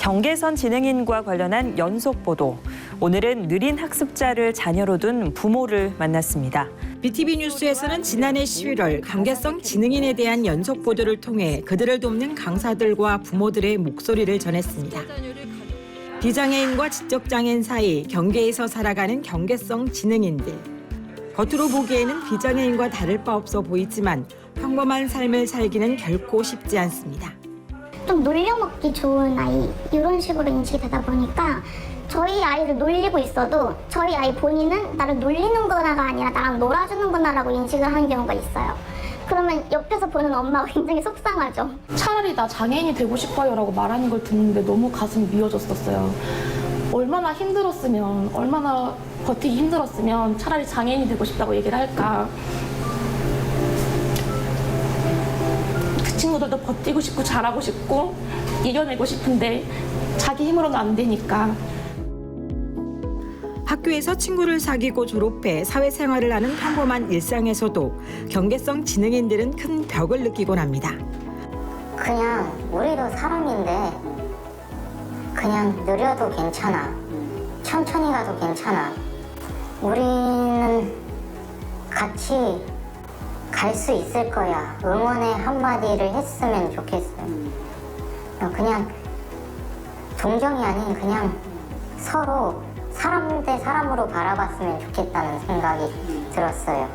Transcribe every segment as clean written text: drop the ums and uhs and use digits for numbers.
경계선 지능인과 관련한 연속 보도. 오늘은 느린 학습자를 자녀로 둔 부모를 만났습니다. BTV 뉴스에서는 지난해 11월 경계성 지능인에 대한 연속 보도를 통해 그들을 돕는 강사들과 부모들의 목소리를 전했습니다. 비장애인과 지적장애인 사이 경계에서 살아가는 경계성 지능인들. 겉으로 보기에는 비장애인과 다를 바 없어 보이지만 평범한 삶을 살기는 결코 쉽지 않습니다. 좀 놀려먹기 좋은 아이 이런 식으로 인식이 되다 보니까 저희 아이를 놀리고 있어도 저희 아이 본인은 나를 놀리는 거나가 아니라 나랑 놀아주는 거나라고 인식을 하는 경우가 있어요. 그러면 옆에서 보는 엄마가 굉장히 속상하죠. 차라리 나 장애인이 되고 싶어요 라고 말하는 걸 듣는데 너무 가슴이 미어졌었어요. 얼마나 힘들었으면, 얼마나 버티기 힘들었으면 차라리 장애인이 되고 싶다고 얘기를 할까. 그 친구들도 버티고 싶고 잘하고 싶고 이겨내고 싶은데 자기 힘으로는 안 되니까. 학교에서 친구를 사귀고 졸업해 사회생활을 하는 평범한 일상에서도 경계성 지능인들은 큰 벽을 느끼곤 합니다. 그냥 우리도 사람인데 그냥 느려도 괜찮아. 천천히 가도 괜찮아. 우리는 같이 갈 수 있을 거야. 응원의 한마디를 했으면 좋겠어요. 그냥 동정이 아닌 그냥 서로 사람 대 사람으로 바라봤으면 좋겠다는 생각이 들었어요.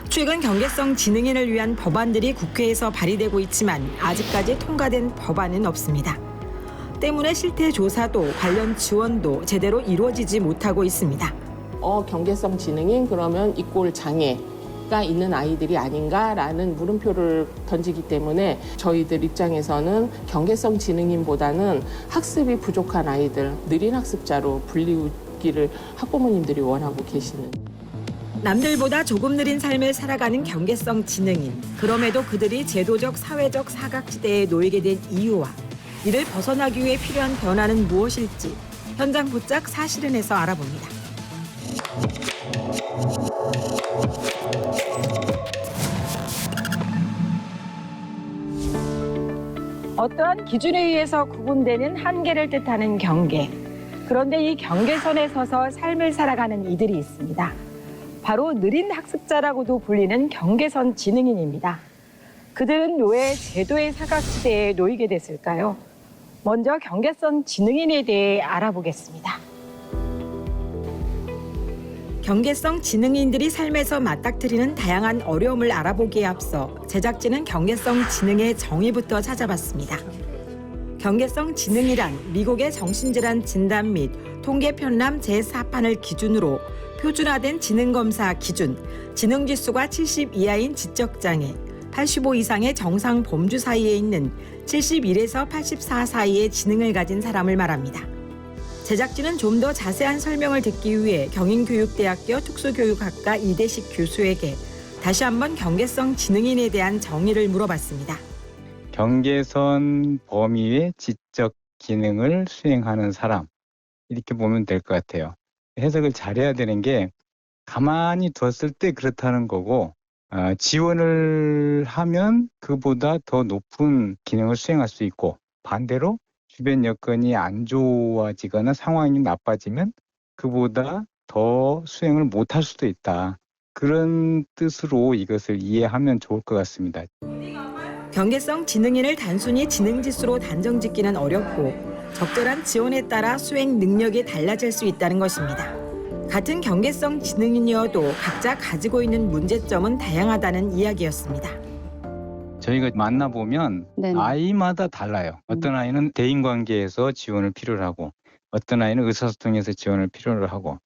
최근 경계성 지능인을 위한 법안들이 국회에서 발의되고 있지만 아직까지 통과된 법안은 없습니다. 때문에 실태 조사도 관련 지원도 제대로 이루어지지 못하고 있습니다. 경계성 지능인 그러면 이꼴 장애가 있는 아이들이 아닌가라는 물음표를 던지기 때문에 저희들 입장에서는 경계성 지능인보다는 학습이 부족한 아이들, 느린 학습자로 불리우기를 학부모님들이 원하고 계시는. 남들보다 조금 느린 삶을 살아가는 경계성 지능인. 그럼에도 그들이 제도적, 사회적 사각지대에 놓이게 된 이유와 이를 벗어나기 위해 필요한 변화는 무엇일지 현장 포착 사실은에서 알아봅니다. 어떠한 기준에 의해서 구분되는 한계를 뜻하는 경계. 그런데 이 경계선에 서서 삶을 살아가는 이들이 있습니다. 바로 느린 학습자라고도 불리는 경계선 지능인입니다. 그들은 왜 제도의 사각지대에 놓이게 됐을까요? 먼저 경계선 지능인에 대해 알아보겠습니다. 경계성 지능인들이 삶에서 맞닥뜨리는 다양한 어려움을 알아보기에 앞서 제작진은 경계성 지능의 정의부터 찾아봤습니다. 경계성 지능이란 미국의 정신질환 진단 및 통계 편람 제4판을 기준으로 표준화된 지능검사 기준, 지능지수가 70 이하인 지적장애, 85 이상의 정상 범주 사이에 있는 71에서 84 사이의 지능을 가진 사람을 말합니다. 제작진은 좀 더 자세한 설명을 듣기 위해 경인교육대학교 특수교육학과 이대식 교수에게 다시 한번 경계성 지능인에 대한 정의를 물어봤습니다. 경계선 범위의 지적 기능을 수행하는 사람, 이렇게 보면 될 것 같아요. 해석을 잘해야 되는 게 가만히 두었을 때 그렇다는 거고, 지원을 하면 그보다 더 높은 기능을 수행할 수 있고, 반대로 주변 여건이 안 좋아지거나 상황이 나빠지면 그보다 더 수행을 못할 수도 있다. 그런 뜻으로 이것을 이해하면 좋을 것 같습니다. 경계성 지능인을 단순히 지능지수로 단정짓기는 어렵고 적절한 지원에 따라 수행 능력이 달라질 수 있다는 것입니다. 같은 경계성 지능인이어도 각자 가지고 있는 문제점은 다양하다는 이야기였습니다. 저희가 만나보면 아이마다 달라요. 어떤 아이는 대인관계에서 지원을 필요로 하고, 어떤 아이는 의사소통에서 지원을 필요로 하고,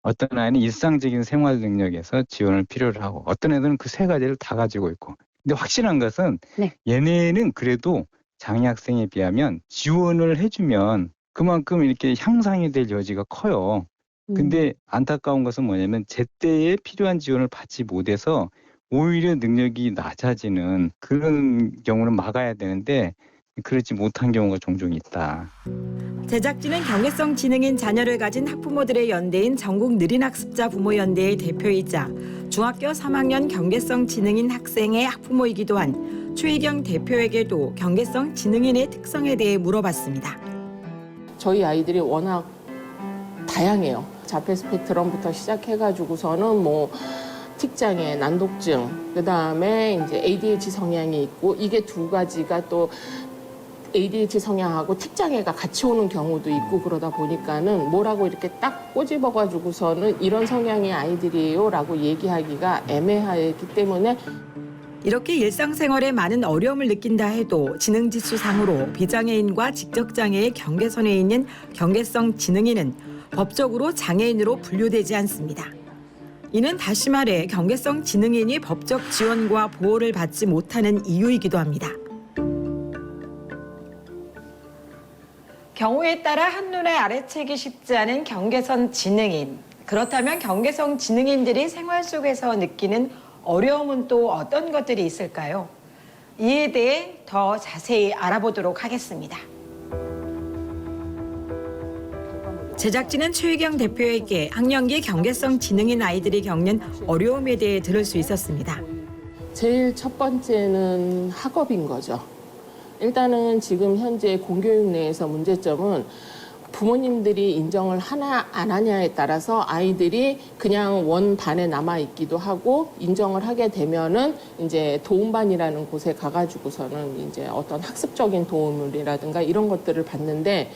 어떤 아이는 일상적인 생활 능력에서 지원을 필요로 하고, 어떤 애들은 그 세 가지를 다 가지고 있고. 근데 확실한 것은 얘네는 그래도 장애 학생에 비하면 지원을 해주면 그만큼 이렇게 향상이 될 여지가 커요. 근데 안타까운 것은 뭐냐면 제때에 필요한 지원을 받지 못해서 오히려 능력이 낮아지는 그런 경우는 막아야 되는데 그렇지 못한 경우가 종종 있다. 제작진은 경계성 지능인 자녀를 가진 학부모들의 연대인 전국 느린학습자 부모연대의 대표이자 중학교 3학년 경계성 지능인 학생의 학부모이기도 한 최희경 대표에게도 경계성 지능인의 특성에 대해 물어봤습니다. 저희 아이들이 워낙 다양해요. 자폐 스펙트럼부터 시작해가지고서는 뭐 틱장애, 난독증, 그 다음에 이제 ADHD 성향이 있고 이게 두 가지가 또 ADHD 성향하고 틱장애가 같이 오는 경우도 있고 그러다 보니까는 뭐라고 이렇게 딱 꼬집어가지고서는 이런 성향의 아이들이에요라고 얘기하기가 애매하기 때문에 이렇게 일상생활에 많은 어려움을 느낀다 해도 지능지수상으로 비장애인과 지적장애의 경계선에 있는 경계성 지능인은 법적으로 장애인으로 분류되지 않습니다. 이는 다시 말해 경계성 지능인이 법적 지원과 보호를 받지 못하는 이유이기도 합니다. 경우에 따라 한눈에 알아채기 쉽지 않은 경계선 지능인. 그렇다면 경계성 지능인들이 생활 속에서 느끼는 어려움은 또 어떤 것들이 있을까요? 이에 대해 더 자세히 알아보도록 하겠습니다. 제작진은 최희경 대표에게 학령기 경계성 지능인 아이들이 겪는 어려움에 대해 들을 수 있었습니다. 제일 첫 번째는 학업인 거죠. 일단은 지금 현재 공교육 내에서 문제점은 부모님들이 인정을 하나 안 하냐에 따라서 아이들이 그냥 원반에 남아 있기도 하고 인정을 하게 되면은 이제 도움반이라는 곳에 가가지고서는 이제 어떤 학습적인 도움이라든가 이런 것들을 받는데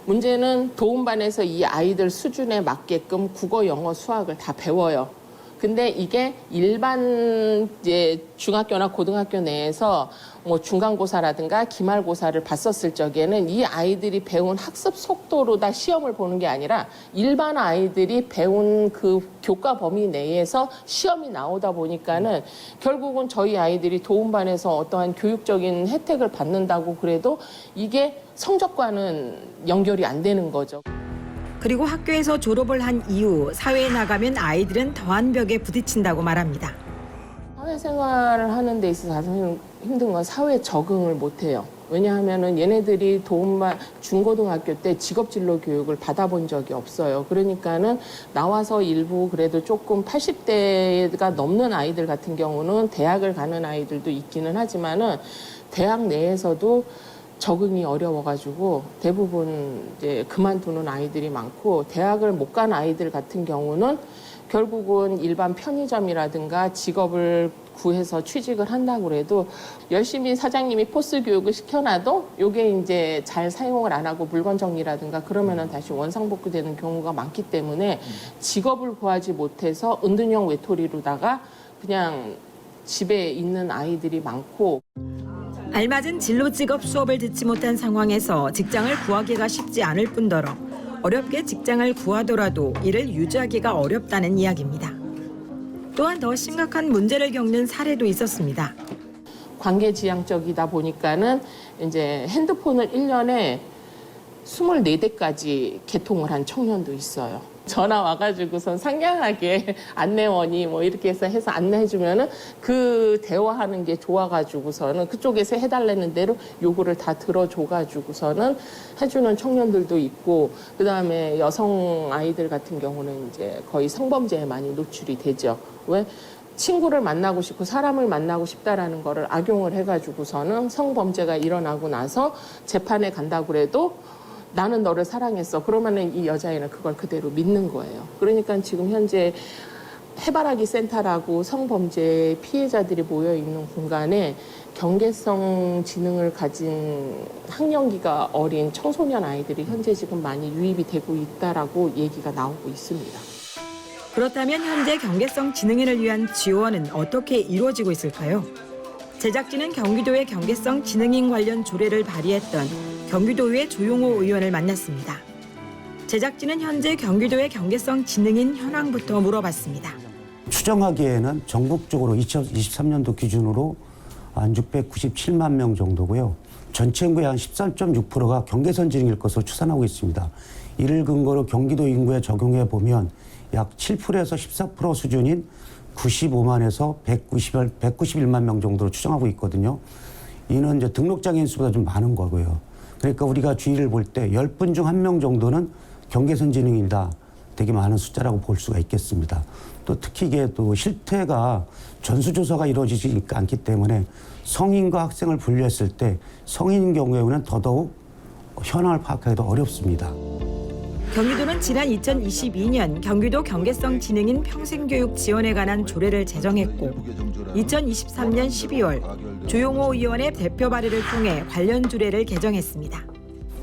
문제는 도움반에서 이 아이들 수준에 맞게끔 국어, 영어, 수학을 다 배워요. 근데 이게 일반 이제 중학교나 고등학교 내에서 뭐 중간고사라든가 기말고사를 봤었을 적에는 이 아이들이 배운 학습 속도로 다 시험을 보는 게 아니라 일반 아이들이 배운 그 교과 범위 내에서 시험이 나오다 보니까는 결국은 저희 아이들이 도움반에서 어떠한 교육적인 혜택을 받는다고 그래도 이게 성적과는 연결이 안 되는 거죠. 그리고 학교에서 졸업을 한 이후 사회에 나가면 아이들은 더한 벽에 부딪힌다고 말합니다. 사회생활을 하는 데 있어서 가장 힘든 건 사회에 적응을 못해요. 왜냐하면은 얘네들이 도움반 중고등학교 때 직업진로 교육을 받아본 적이 없어요. 그러니까는 나와서 일부 그래도 조금 80대가 넘는 아이들 같은 경우는 대학을 가는 아이들도 있기는 하지만은 대학 내에서도 적응이 어려워가지고 대부분 이제 그만두는 아이들이 많고 대학을 못 간 아이들 같은 경우는 결국은 일반 편의점이라든가 직업을 구해서 취직을 한다고 해도 열심히 사장님이 포스 교육을 시켜놔도 이게 이제 잘 사용을 안 하고 물건 정리라든가 그러면은 다시 원상복구되는 경우가 많기 때문에 직업을 구하지 못해서 은둔형 외톨이로다가 그냥 집에 있는 아이들이 많고 알맞은 진로 직업 수업을 듣지 못한 상황에서 직장을 구하기가 쉽지 않을 뿐더러 어렵게 직장을 구하더라도 이를 유지하기가 어렵다는 이야기입니다. 또한 더 심각한 문제를 겪는 사례도 있었습니다. 관계지향적이다 보니까는 이제 핸드폰을 1년에 24대까지 개통을 한 청년도 있어요. 전화 와가지고선 상냥하게 안내원이 뭐 이렇게 해서 안내해주면은 그 대화하는 게 좋아가지고서는 그쪽에서 해달라는 대로 요구를 다 들어줘가지고서는 해주는 청년들도 있고 그 다음에 여성 아이들 같은 경우는 이제 거의 성범죄에 많이 노출이 되죠. 왜? 친구를 만나고 싶고 사람을 만나고 싶다라는 거를 악용을 해가지고서는 성범죄가 일어나고 나서 재판에 간다고 해도 나는 너를 사랑했어. 그러면은 이 여자애는 그걸 그대로 믿는 거예요. 그러니까 지금 현재 해바라기 센터라고 성범죄 피해자들이 모여 있는 공간에 경계성 지능을 가진 학령기가 어린 청소년 아이들이 현재 지금 많이 유입이 되고 있다라고 얘기가 나오고 있습니다. 그렇다면 현재 경계성 지능인을 위한 지원은 어떻게 이루어지고 있을까요? 제작진은 경기도의 경계성 지능인 관련 조례를 발의했던 경기도의 조용호 의원을 만났습니다. 제작진은 현재 경기도의 경계성 지능인 현황부터 물어봤습니다. 추정하기에는 전국적으로 2023년도 기준으로 한 697만 명 정도고요. 전체 인구의 한 13.6%가 경계선 지능일 것으로 추산하고 있습니다. 이를 근거로 경기도 인구에 적용해 보면 약 7%에서 14% 수준인 95만에서 191만 명 정도로 추정하고 있거든요. 이는 이제 등록장애인 수보다 좀 많은 거고요. 그러니까 우리가 주의를 볼 때 10분 중 1명 정도는 경계선 지능이다. 되게 많은 숫자라고 볼 수가 있겠습니다. 또 특히 이게 또 실태가 전수조사가 이루어지지 않기 때문에 성인과 학생을 분류했을 때 성인인 경우에는 더더욱 현황을 파악하기도 어렵습니다. 경기도는 지난 2022년 경기도 경계성 지능인 평생교육 지원에 관한 조례를 제정했고 2023년 12월 조용호 의원의 대표 발의를 통해 관련 조례를 개정했습니다.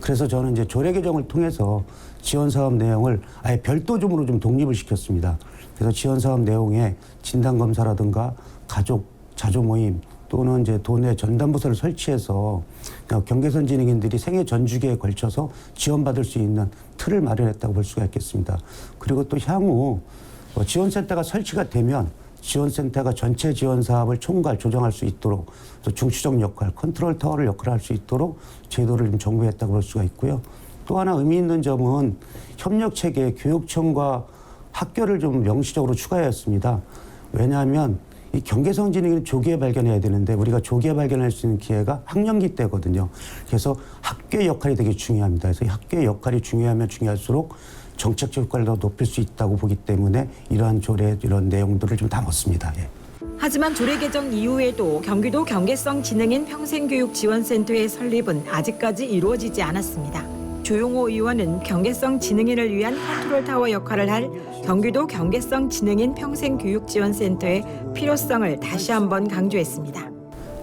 그래서 저는 이제 조례 개정을 통해서 지원 사업 내용을 아예 별도적으로 좀 독립을 시켰습니다. 그래서 지원 사업 내용에 진단 검사라든가 가족 자조 모임 또는 이제 도내 전담부서를 설치해서 경계선 지능인들이 생애 전 주기에 걸쳐서 지원받을 수 있는 틀을 마련했다고 볼 수가 있겠습니다. 그리고 또 향후 지원센터가 설치가 되면 지원센터가 전체 지원 사업을 총괄 조정할 수 있도록 또 중추적 역할, 컨트롤 타워를 역할을 할 수 있도록 제도를 좀 정비했다고 볼 수가 있고요. 또 하나 의미 있는 점은 협력 체계에 교육청과 학교를 좀 명시적으로 추가했습니다. 왜냐하면 이 경계성 지능을 조기에 발견해야 되는데 우리가 조기에 발견할 수 있는 기회가 학령기 때거든요. 그래서 학교의 역할이 되게 중요합니다. 그래서 학교의 역할이 중요하면 중요할수록 정책적 효과를 더 높일 수 있다고 보기 때문에 이러한 조례, 이런 내용들을 좀 담았습니다. 예. 하지만 조례 개정 이후에도 경기도 경계성 지능인 평생교육지원센터의 설립은 아직까지 이루어지지 않았습니다. 조용호 의원은 경계성 지능인을 위한 컨트롤 타워 역할을 할 경기도 경계성 지능인 평생교육지원센터의 필요성을 다시 한번 강조했습니다.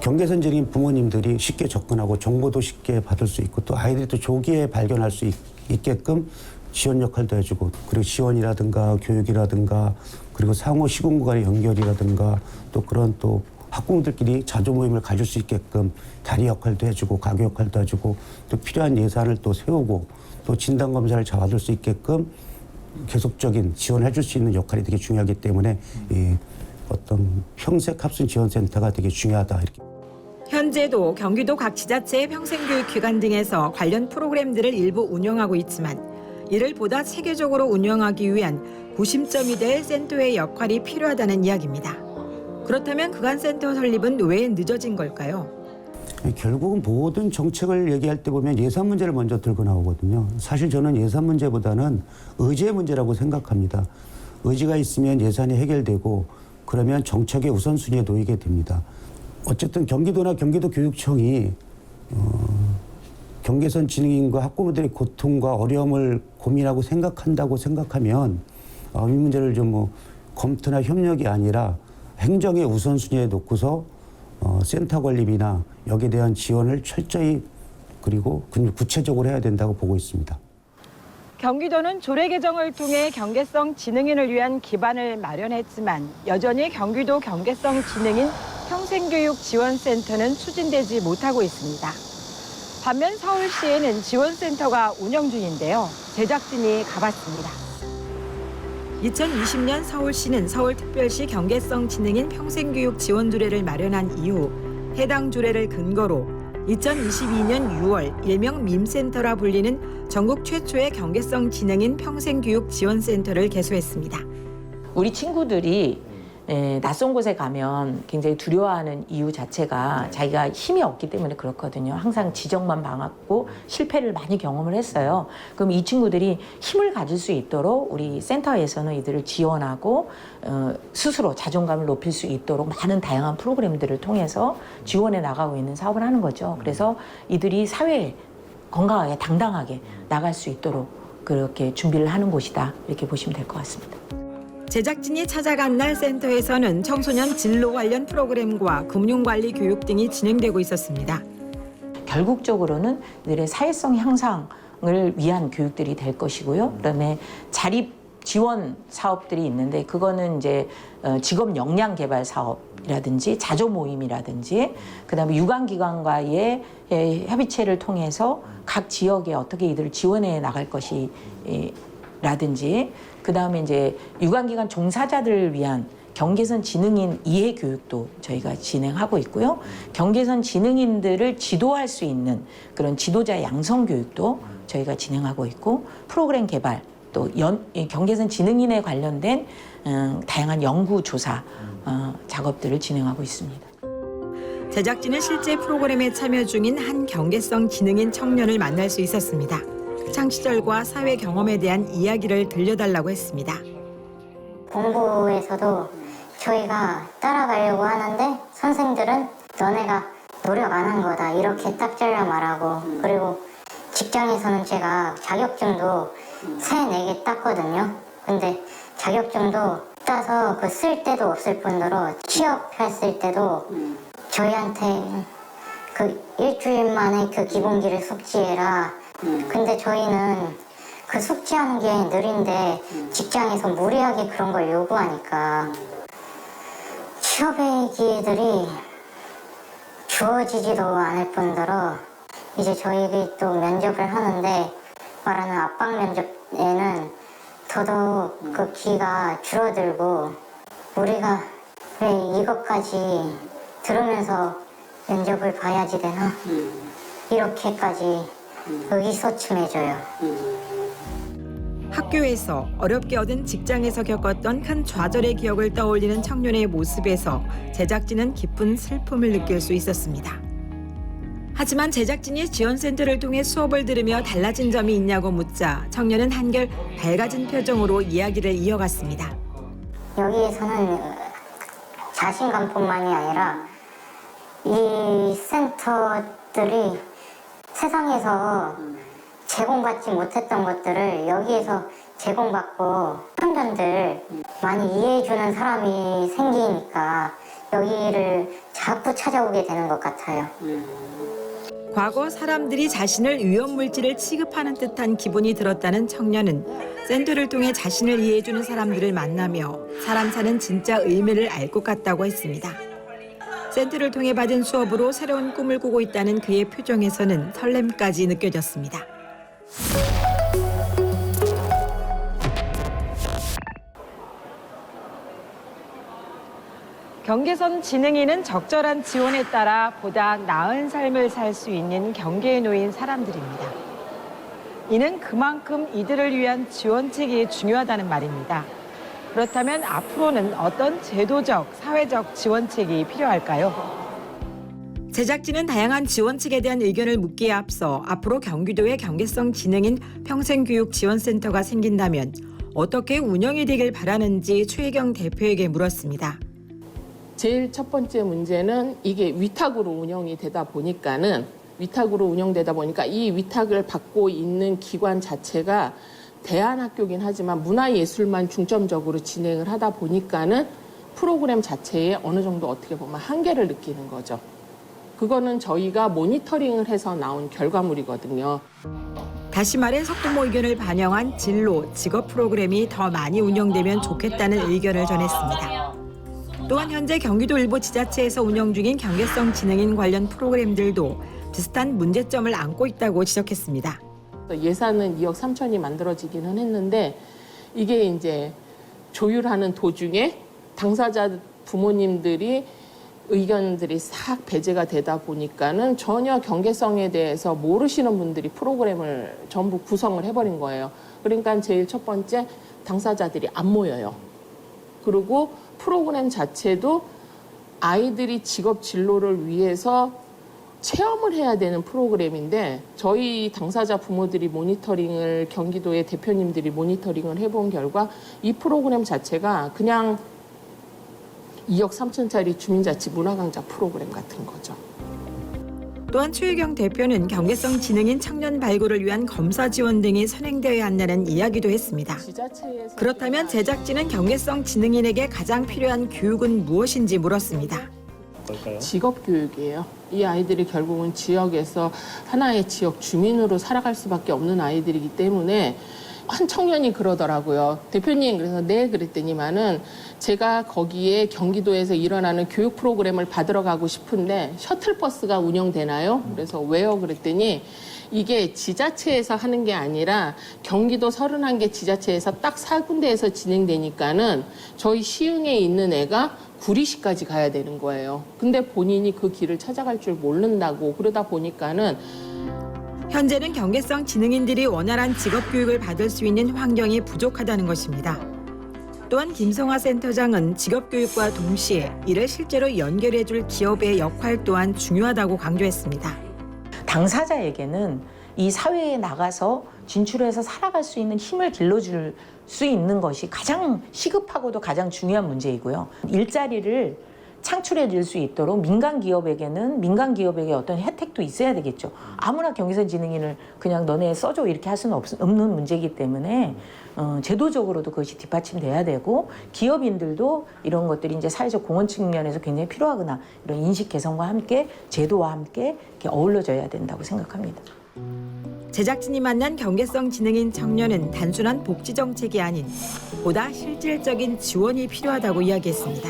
경계선 지능인 부모님들이 쉽게 접근하고 정보도 쉽게 받을 수 있고 또 아이들이 또 조기에 발견할 수 있게끔 지원 역할도 해주고 그리고 지원이라든가 교육이라든가 그리고 상호 시공구 간의 연결이라든가 또 그런 또 학부모들끼리 자조 모임을 가질 수 있게끔 다리 역할도 해주고 가교 역할도 해주고 또 필요한 예산을 또 세우고 또 진단 검사를 잡아줄 수 있게끔 계속적인 지원을 해줄 수 있는 역할이 되게 중요하기 때문에 이 어떤 평색 합순 지원센터가 되게 중요하다 이렇게. 현재도 경기도 각 지자체의 평생교육기관 등에서 관련 프로그램들을 일부 운영하고 있지만 이를 보다 체계적으로 운영하기 위한 구심점이 될 센터의 역할이 필요하다는 이야기입니다. 그렇다면 그간센터 설립은 왜 늦어진 걸까요? 결국은 모든 정책을 얘기할 때 보면 예산 문제를 먼저 들고 나오거든요. 사실 저는 예산 문제보다는 의지의 문제라고 생각합니다. 의지가 있으면 예산이 해결되고 그러면 정책의 우선순위에 놓이게 됩니다. 어쨌든 경기도나 경기도교육청이 경계선 지능인과 학부모들의 고통과 어려움을 고민하고 생각한다고 생각하면 이 문제를 좀 검토나 협력이 아니라 행정의 우선순위에 놓고서 센터 건립이나 여기에 대한 지원을 철저히 그리고 구체적으로 해야 된다고 보고 있습니다. 경기도는 조례 개정을 통해 경계성 지능인을 위한 기반을 마련했지만 여전히 경기도 경계성 지능인 평생교육지원센터는 추진되지 못하고 있습니다. 반면 서울시에는 지원센터가 운영 중인데요. 제작진이 가봤습니다. 2020년 서울시는 서울특별시 경계성 지능인 평생교육 지원 조례를 마련한 이후 해당 조례를 근거로 2022년 6월 일명 밈센터라 불리는 전국 최초의 경계성 지능인 평생교육 지원센터를 개소했습니다. 우리 친구들이 낯선 곳에 가면 굉장히 두려워하는 이유 자체가 자기가 힘이 없기 때문에 그렇거든요. 항상 지적만 당하고 실패를 많이 경험을 했어요. 그럼 이 친구들이 힘을 가질 수 있도록 우리 센터에서는 이들을 지원하고 스스로 자존감을 높일 수 있도록 많은 다양한 프로그램들을 통해서 지원해 나가고 있는 사업을 하는 거죠. 그래서 이들이 사회에 건강하게 당당하게 나갈 수 있도록 그렇게 준비를 하는 곳이다. 이렇게 보시면 될 것 같습니다. 제작진이 찾아간 날 센터에서는 청소년 진로 관련 프로그램과 금융관리 교육 등이 진행되고 있었습니다. 결국적으로는 이들의 사회성 향상을 위한 교육들이 될 것이고요. 그다음에 자립 지원 사업들이 있는데 그거는 이제 직업 역량 개발 사업이라든지 자조 모임이라든지 그다음에 유관기관과의 협의체를 통해서 각 지역에 어떻게 이들을 지원해 나갈 것이 라든지 그다음에 이제 유관기관 종사자들을 위한 경계선 지능인 이해 교육도 저희가 진행하고 있고요. 경계선 지능인들을 지도할 수 있는 그런 지도자 양성 교육도 저희가 진행하고 있고 프로그램 개발 또 경계선 지능인에 관련된 다양한 연구 조사 작업들을 진행하고 있습니다. 제작진은 실제 프로그램에 참여 중인 한 경계성 지능인 청년을 만날 수 있었습니다. 창시절과 사회 경험에 대한 이야기를 들려달라고 했습니다. 공부에서도 저희가 따라가려고 하는데 선생들은 너네가 노력 안 한 거다 이렇게 딱 잘라 말하고 그리고 직장에서는 제가 자격증도 3-4개 땄거든요. 근데 자격증도 따서 그 쓸 데도 없을 뿐더러 취업했을 때도 저희한테 그 일주일 만에 그 기본기를 숙지해라. 근데 저희는 그 숙지하는 게 느린데 직장에서 무리하게 그런 걸 요구하니까 취업의 기회들이 주어지지도 않을 뿐더러 이제 저희가 또 면접을 하는데 말하는 압박 면접에는 더더욱 그 기가 줄어들고 우리가 왜 이것까지 들으면서 면접을 봐야지 되나? 이렇게까지 의기소침해져요. 학교에서 어렵게 얻은 직장에서 겪었던 큰 좌절의 기억을 떠올리는 청년의 모습에서 제작진은 깊은 슬픔을 느낄 수 있었습니다. 하지만 제작진이 지원센터를 통해 수업을 들으며 달라진 점이 있냐고 묻자 청년은 한결 밝아진 표정으로 이야기를 이어갔습니다. 여기에서는 자신감뿐만이 아니라 이 센터들이 세상에서 제공받지 못했던 것들을 여기에서 제공받고 청년들 많이 이해해주는 사람이 생기니까 여기를 자꾸 찾아오게 되는 것 같아요. 과거 사람들이 자신을 위험물질을 취급하는 듯한 기분이 들었다는 청년은 센터를 통해 자신을 이해해주는 사람들을 만나며 사람 사는 진짜 의미를 알 것 같다고 했습니다. 센터를 통해 받은 수업으로 새로운 꿈을 꾸고 있다는 그의 표정에서는 설렘까지 느껴졌습니다. 경계선 지능인은 적절한 지원에 따라 보다 나은 삶을 살 수 있는 경계에 놓인 사람들입니다. 이는 그만큼 이들을 위한 지원책이 중요하다는 말입니다. 그렇다면 앞으로는 어떤 제도적, 사회적 지원책이 필요할까요? 제작진은 다양한 지원책에 대한 의견을 묻기에 앞서 앞으로 경기도에 경계성 지능인 평생교육지원센터가 생긴다면 어떻게 운영이 되길 바라는지 최혜경 대표에게 물었습니다. 제일 첫 번째 문제는 이게 위탁으로 운영되다 보니까 이 위탁을 받고 있는 기관 자체가 대안학교긴 하지만 문화예술만 중점적으로 진행을 하다 보니까는 프로그램 자체에 어느 정도 어떻게 보면 한계를 느끼는 거죠. 그거는 저희가 모니터링을 해서 나온 결과물이거든요. 다시 말해 석부모 의견을 반영한 진로, 직업 프로그램이 더 많이 운영되면 좋겠다는 의견을 전했습니다. 또한 현재 경기도 일부 지자체에서 운영 중인 경계성 지능인 관련 프로그램들도 비슷한 문제점을 안고 있다고 지적했습니다. 예산은 2억 3천이 만들어지기는 했는데 이게 이제 조율하는 도중에 당사자 부모님들이 의견들이 싹 배제가 되다 보니까는 전혀 경계성에 대해서 모르시는 분들이 프로그램을 전부 구성을 해버린 거예요. 그러니까 제일 첫 번째 당사자들이 안 모여요. 그리고 프로그램 자체도 아이들이 직업 진로를 위해서 체험을 해야 되는 프로그램인데 저희 당사자 부모들이 모니터링을 경기도의 대표님들이 모니터링을 해본 결과 이 프로그램 자체가 그냥 2억 3천짜리 주민자치 문화강좌 프로그램 같은 거죠. 또한 최혜경 대표는 경계성 지능인 청년 발굴을 위한 검사 지원 등이 선행되어야 한다는 이야기도 했습니다. 그렇다면 제작진은 경계성 지능인에게 가장 필요한 교육은 무엇인지 물었습니다. 직업 교육이에요. 이 아이들이 결국은 지역에서 하나의 지역 주민으로 살아갈 수밖에 없는 아이들이기 때문에 한 청년이 그러더라고요. 대표님, 그래서 네 그랬더니만은 제가 거기에 경기도에서 일어나는 교육 프로그램을 받으러 가고 싶은데 셔틀버스가 운영되나요? 그래서 왜요? 그랬더니 이게 지자체에서 하는 게 아니라 경기도 31개 지자체에서 딱 4군데에서 진행되니까는 저희 시흥에 있는 애가 구리시까지 가야 되는 거예요. 근데 본인이 그 길을 찾아갈 줄 모른다고 그러다 보니까는 현재는 경계성 지능인들이 원활한 직업 교육을 받을 수 있는 환경이 부족하다는 것입니다. 또한 김성화 센터장은 직업 교육과 동시에 이를 실제로 연결해줄 기업의 역할 또한 중요하다고 강조했습니다. 당사자에게는 이 사회에 나가서 진출해서 살아갈 수 있는 힘을 길러줄 수 있는 것이 가장 시급하고도 가장 중요한 문제이고요. 일자리를 창출해질 수 있도록 민간 기업에게 어떤 혜택도 있어야 되겠죠. 아무나 경계선 지능인을 그냥 너네 써줘 이렇게 할 수는 없는 문제이기 때문에 제도적으로도 그것이 뒷받침돼야 되고 기업인들도 이런 것들이 이제 사회적 공헌 측면에서 굉장히 필요하거나 이런 인식 개선과 함께 제도와 함께 이렇게 어우러져야 된다고 생각합니다. 제작진이 만난 경계성 지능인 청년은 단순한 복지 정책이 아닌 보다 실질적인 지원이 필요하다고 이야기했습니다.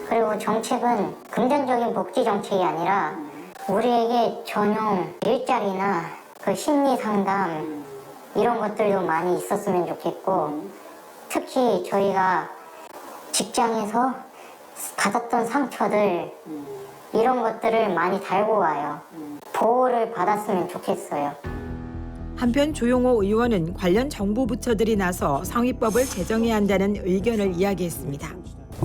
그리고 정책은 금전적인 복지 정책이 아니라 우리에게 전용 일자리나 그 심리 상담 이런 것들도 많이 있었으면 좋겠고, 특히 저희가 직장에서 받았던 상처들 이런 것들을 많이 달고 와요. 보호를 받았으면 좋겠어요. 한편 조용호 의원은 관련 정부 부처들이 나서 성의법을 제정해야 한다는 의견을 이야기했습니다.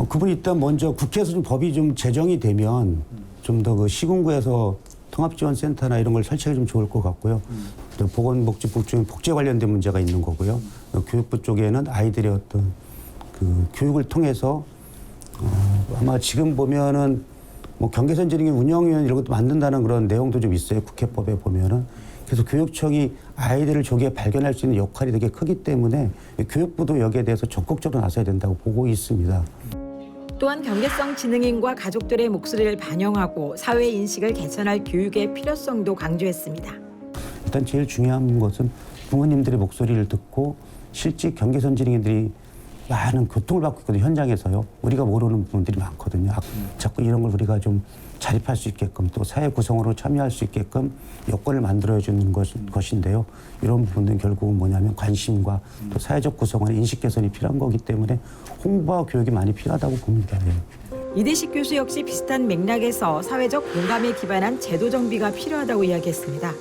그분이 일단 먼저 국회에서 좀 법이 좀 제정이 되면 좀 더 그 시군구에서 통합지원센터나 이런 걸 설치하기 좀 좋을 것 같고요. 또 보건복지부 쪽에 복지에 관련된 문제가 있는 거고요. 교육부 쪽에는 아이들의 어떤 그 교육을 통해서 아마 지금 보면은 뭐 경계선 지능인 운영위원 이런 것도 만든다는 그런 내용도 좀 있어요. 국회법에 보면은. 그래서 교육청이 아이들을 조기에 발견할 수 있는 역할이 되게 크기 때문에 교육부도 여기에 대해서 적극적으로 나서야 된다고 보고 있습니다. 또한 경계성 지능인과 가족들의 목소리를 반영하고 사회 인식을 개선할 교육의 필요성도 강조했습니다. 일단 제일 중요한 것은 부모님들의 목소리를 듣고 실제 경계선 지능인들이 많은 고통을 받고 있거든요. 현장에서요. 우리가 모르는 부분들이 많거든요. 자꾸 이런 걸 우리가 좀 자립할 수 있게끔 또 사회 구성으로 참여할 수 있게끔 여건을 만들어주는 것인데요. 이런 부분들은 결국은 뭐냐면 관심과 또 사회적 구성원의 인식 개선이 필요한 거기 때문에 홍보와 교육이 많이 필요하다고 봅니다. 네. 이대식 교수 역시 비슷한 맥락에서 사회적 공감에 기반한 제도 정비가 필요하다고 이야기했습니다.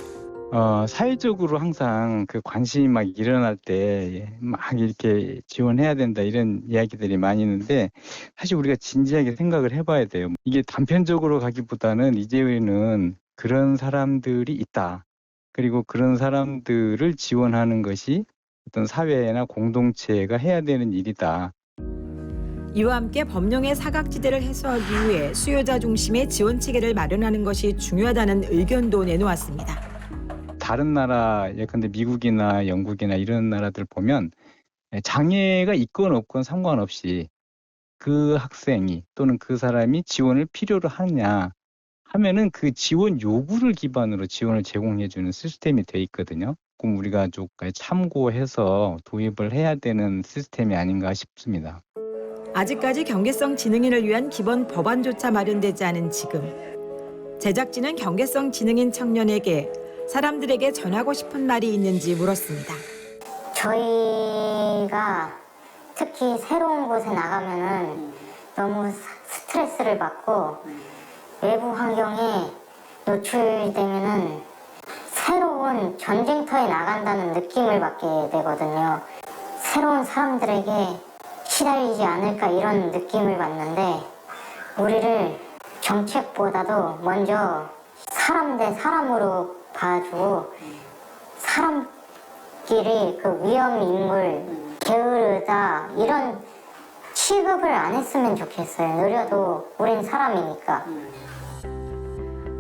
사회적으로 항상 그 관심이 막 일어날 때 막 이렇게 지원해야 된다 이런 이야기들이 많이 있는데 사실 우리가 진지하게 생각을 해봐야 돼요. 이게 단편적으로 가기보다는 이제는 그런 사람들이 있다. 그리고 그런 사람들을 지원하는 것이 어떤 사회나 공동체가 해야 되는 일이다. 이와 함께 법령의 사각지대를 해소하기 위해 수요자 중심의 지원 체계를 마련하는 것이 중요하다는 의견도 내놓았습니다. 다른 나라, 예컨대 미국이나 영국이나 이런 나라들 보면 장애가 있건 없건 상관없이 그 학생이 또는 그 사람이 지원을 필요로 하느냐 하면은 그 지원 요구를 기반으로 지원을 제공해주는 시스템이 돼 있거든요. 그럼 우리가 좀 참고해서 도입을 해야 되는 시스템이 아닌가 싶습니다. 아직까지 경계성 지능인을 위한 기본 법안조차 마련되지 않은 지금 제작진은 경계성 지능인 청년에게 사람들에게 전하고 싶은 말이 있는지 물었습니다. 저희가 특히 새로운 곳에 나가면은 너무 스트레스를 받고 외부 환경에 노출되면은 새로운 전쟁터에 나간다는 느낌을 받게 되거든요. 새로운 사람들에게 시달리지 않을까 이런 느낌을 받는데 우리를 정책보다도 먼저 사람 대 사람으로 봐주고 사람끼리 그 위험 인물, 게으르다 이런 취급을 안 했으면 좋겠어요. 느려도 우린 사람이니까.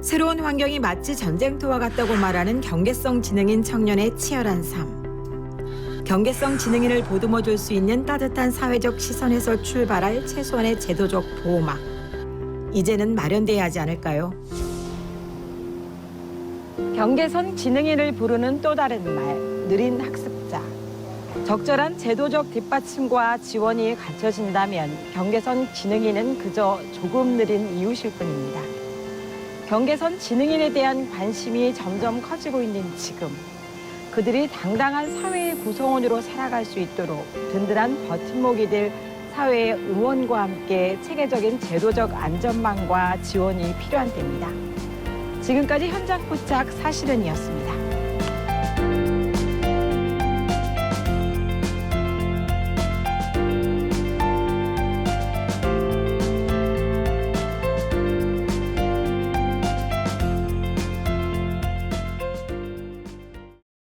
새로운 환경이 마치 전쟁터와 같다고 말하는 경계성 지능인 청년의 치열한 삶. 경계성 지능인을 보듬어 줄 수 있는 따뜻한 사회적 시선에서 출발할 최소한의 제도적 보호막. 이제는 마련돼야 하지 않을까요? 경계선 지능인을 부르는 또 다른 말, 느린 학습자. 적절한 제도적 뒷받침과 지원이 갖춰진다면 경계선 지능인은 그저 조금 느린 이웃일 뿐입니다. 경계선 지능인에 대한 관심이 점점 커지고 있는 지금, 그들이 당당한 사회의 구성원으로 살아갈 수 있도록 든든한 버팀목이 될 사회의 응원과 함께 체계적인 제도적 안전망과 지원이 필요한 때입니다. 지금까지 현장 포착 사실은이었습니다.